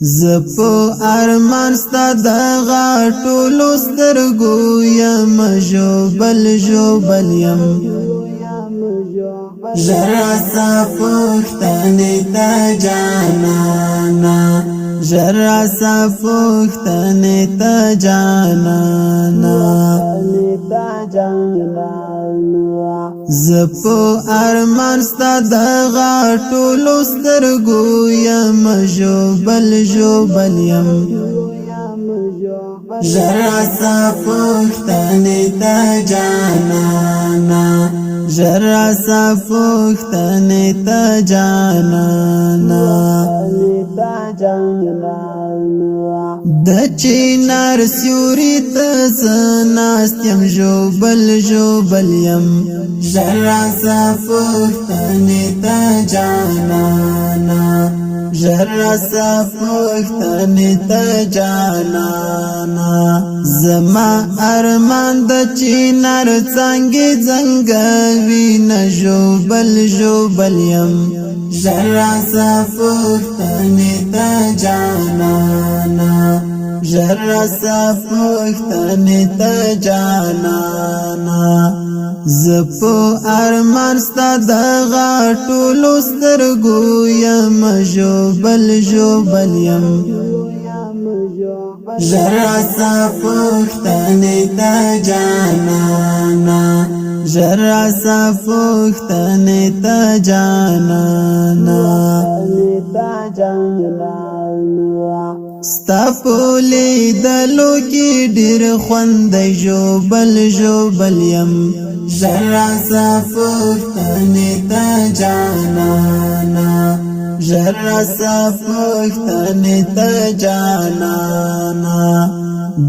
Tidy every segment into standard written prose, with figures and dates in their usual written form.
زپو ارمان ستا د غاټولو سترګو یم ژوبل یم ژړا ستا پوښتنې ته جانانا ژړا ستا پوښتنې ته جانانا زپو ارمان ستا د غاټولو سترګو یم ژوبل یم ژړا ستا پوښتنې ته جانانا ژړا ستا پوښتنې ته جانانا د چینار سیوري ته زه ناست یم ژوبل یم ژړا ستا پوښتنې ته جانانا ژړا ستا پوښتنې ته جانانا زما ارمان د چینار څانګې ځنګوي نه ژوبل یم ژړا ستا پوښتنې ته جانانا ژړا ستا پوښتنې ته جانانا زپو ارمان ستا د غاټولو سترګو یم ژوبل یم ژړا ستا پوښتنې ته جانانا ژړا ستا پوښتنې ته جانانا ستا په لیدلو کې ډېر خوند دی ژوبل یم ژړا ستا پوښتنې ته جانانا ژړا ستا پوښتنې ته جانانا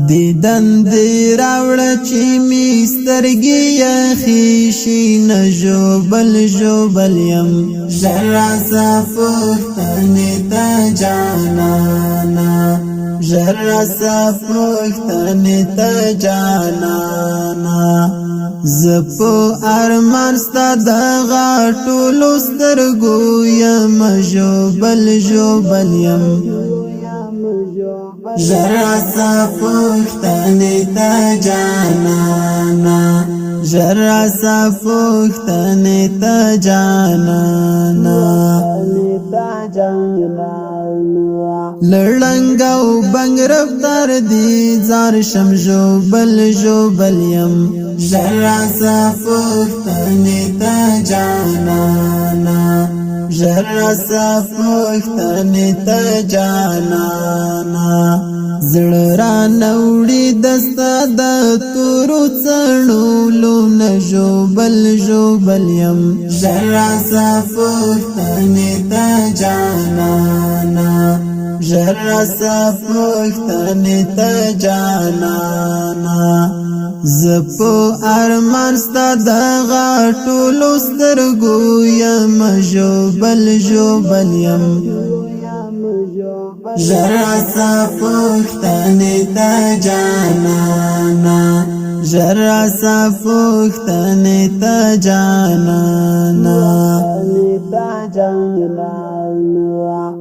دیدن دې راوړه چې مې سترګې یخې شي نه ژوبل یم ژړا ستا پوښتنې ته جانانا ژړا ستا پوښتنې ته جانانا زپو ارمان ستا د غاټولو سترګو یم ژوبل یم ژړا ستا پوښتنې ته جانانا ژړا ستا پوښتنې ته جانانا لړنګ او بنګ رفتار دي زار شم ژوبل یم ژړا ستا پوښتنې ته جانانا ژړا ستا پوښتنې ته جانانا زړه رانه وړي دستا د تورو څڼو نه ژوبل یم ژړا ستا پوښتنې ته جانانا ژړا ستا پوښتنې ته جانانا زپو ارمان ستا د غاټولو سترګو یم ژوبل یم ژړا ستا پوښتنې ته جانانا ژړا ستا پوښتنې ته جانانا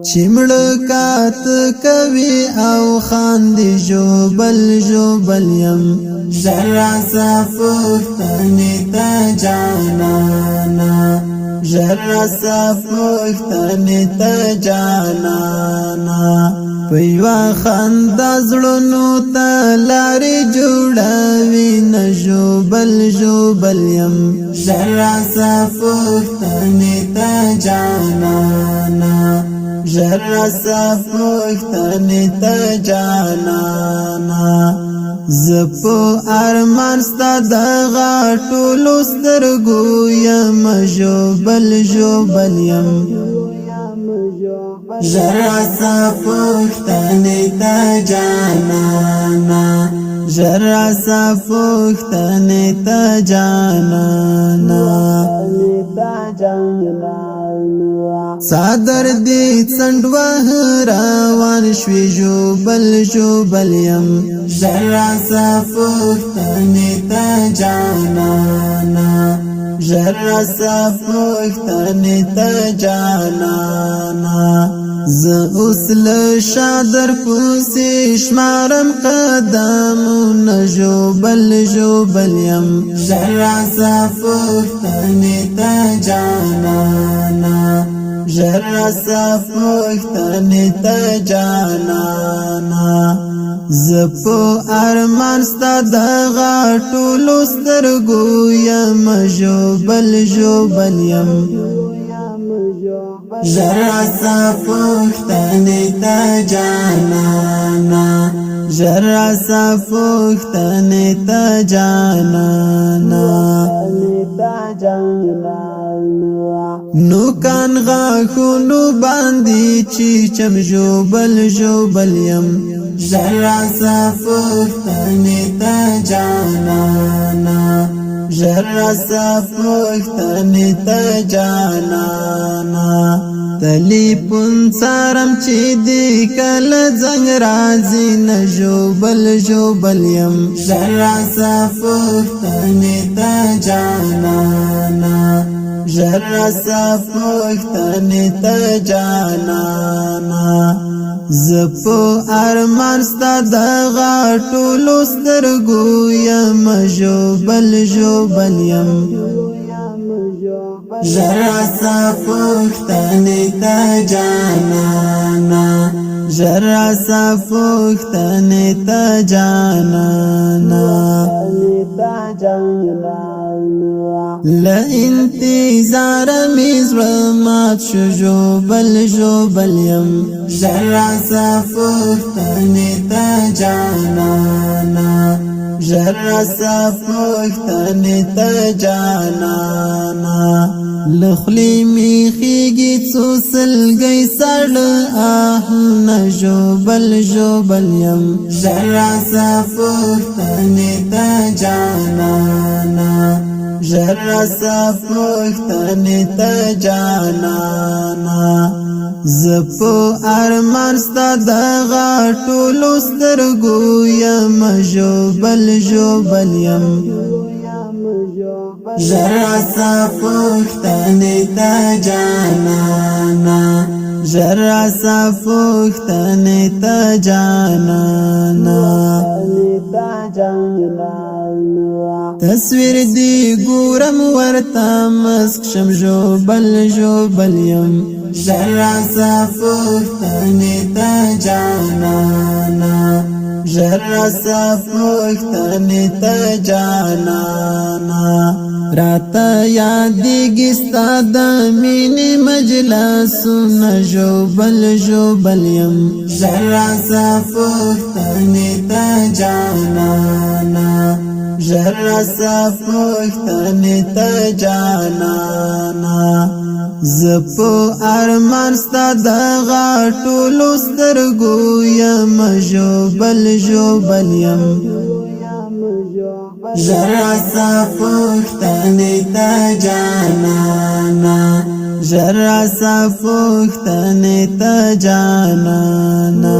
چې مړه کات کوي او خاندي ژوبل یم ژړا ستا پوښتنې ته جانانا ژړا ستا پوښتنې ته جانانا په یوه خندا زړونو ته لارې جوړوي نه ژوبل یم ژړا ستا پوښتنې ته جانانا ژړا ستا پوښتنې ته جانانا زپو ارمان ستا د غاټولو سترګو یم ژوبل یم ژړا ستا پوښتنې ته جانانا ژړا ستا پوښتنې ته جانانا صادر دې څنډوه روان شوي ژوبل یم ژړا ستا پوښتنې ته جانانا ژر راسه پوښتنې ته جانانا زه اوس له شادر پسې شمارم قدمونه ژوبل ژوبل یم ژر راسه پوښتنې ته جانانا ژر راسه پوښتنې ته جانانا زه په ارمان ستا د غاټولو سترګو یم ژوبل ژوبل یم ژر راسه پوښتنې ته جانانا ژر راسه پوښتنې ته جانانا نو کان غاښونو باندې چې چم ژوبل ژوبل یم ژر راسه پوښتنې ته جانانا ژر راسه پوښتنې ته جانانا تلیفون څارم چې دې کله زنګ راځي نه ژوبل ژوبل یم ژر راسه پوښتنې ته جانانا ژر راسه پوښتنې ته جانانا زه په ارمان ستا د غاټولو سترګو یم ژوبل ژوبل یم ژر راسه پوښتنې ته جانانا ژر راسه پوښتنې ته جانانا له انتظار مې زړه مات شو ژوبل ژوبل یم ژر راسه پوښتنې ته جانانا ژر راسه پوښتنې ته جانانا له خولې مې خېږي څو سلګۍ ساړه آهونه ژوبل ژوبل یم ژر راسه پوښتنې ته جانانا ژر راسه پوښتنې ته جانانا زه په ارمان ستا د غاټولو سترګو یم ژوبل ژوبل یم ژر راسه پوښتنې ته جانانا ژر راسه پوښتنې ته جانانا تصویر دی ګورم ورته مسک شم ژوبل ژوبل یم ژر راسه پوښتنې ته جانانا ژر راسه پوښتنې ته جانانا راته یادېږي ستا د مینې مجلسونه ژوبل ژوبل یم ژر راسه پوښتنې ته جانانا ژر راسه پوښتنې ته جانانا زه په ارمان ستا د غاټولو سترګو یم ژوبل ژوبل یم ژر راسه پوښتنې ته جانانا ژر راسه پوښتنې ته جانانا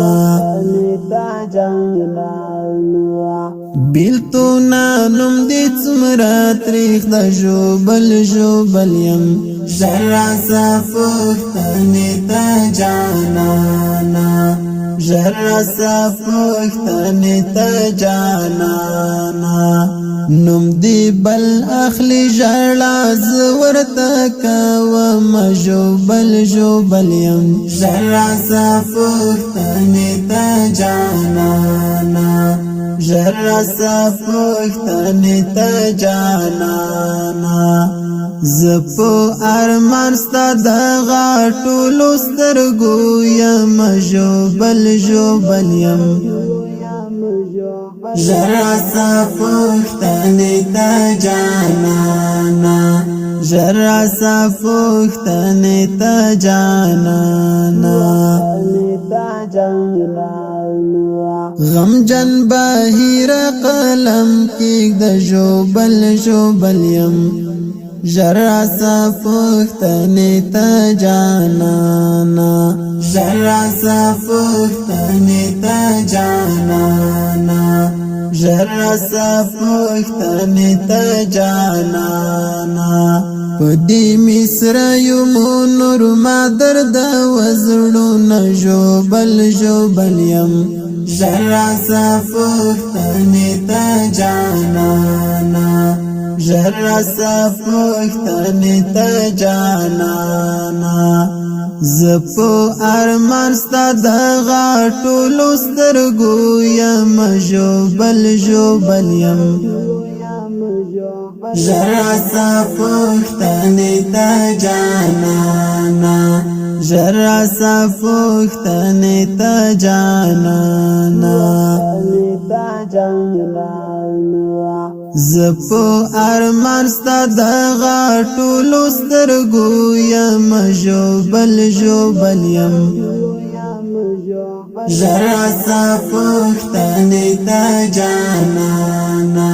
بیلتونه نوم دې څومره تریخ د ژوبل ژوبل یم ژر راسه پوښتنې ته جانانا ژر راسه پوښتنې ته جانانا نوم دې بل اخلي ژړا زه ورته کوم ژوبل ژوبل یم ژر راسه پوښتنې ته جانانا ژر راسه پوښتنې ته جانانا زه په ارمان ستا د غاټولو سترګو یم ژوبل ژوبل یم ژر راسه پوښتنې ته جانانا ژر راسه پوښتنې ته جانانا غمجن بهیر قلم کېږد ژوبل ژوبل یم ژر راسه پوښتنې ته جانانا ژر راسه پوښتنې ته جانانا ژر راسه پوښتنې ته جانانا پدې مصر یو نور ما درد وزړونه ژوبل ژوبل یم ژر راسه پوښتنې ته جانانا ژر راسه پوښتنې ته جانانا زپو ارمان ستا د غاټولو سترګو یم ژوبل ژوبل یم ژر راسه پوښتنې ته جانانا ژر راسه پوښتنې ته جانانا زپو ارمان ستا د غاټولو سترګو یم ژوبل ژوبل یم ژر راسه پوښتنې ته جانانا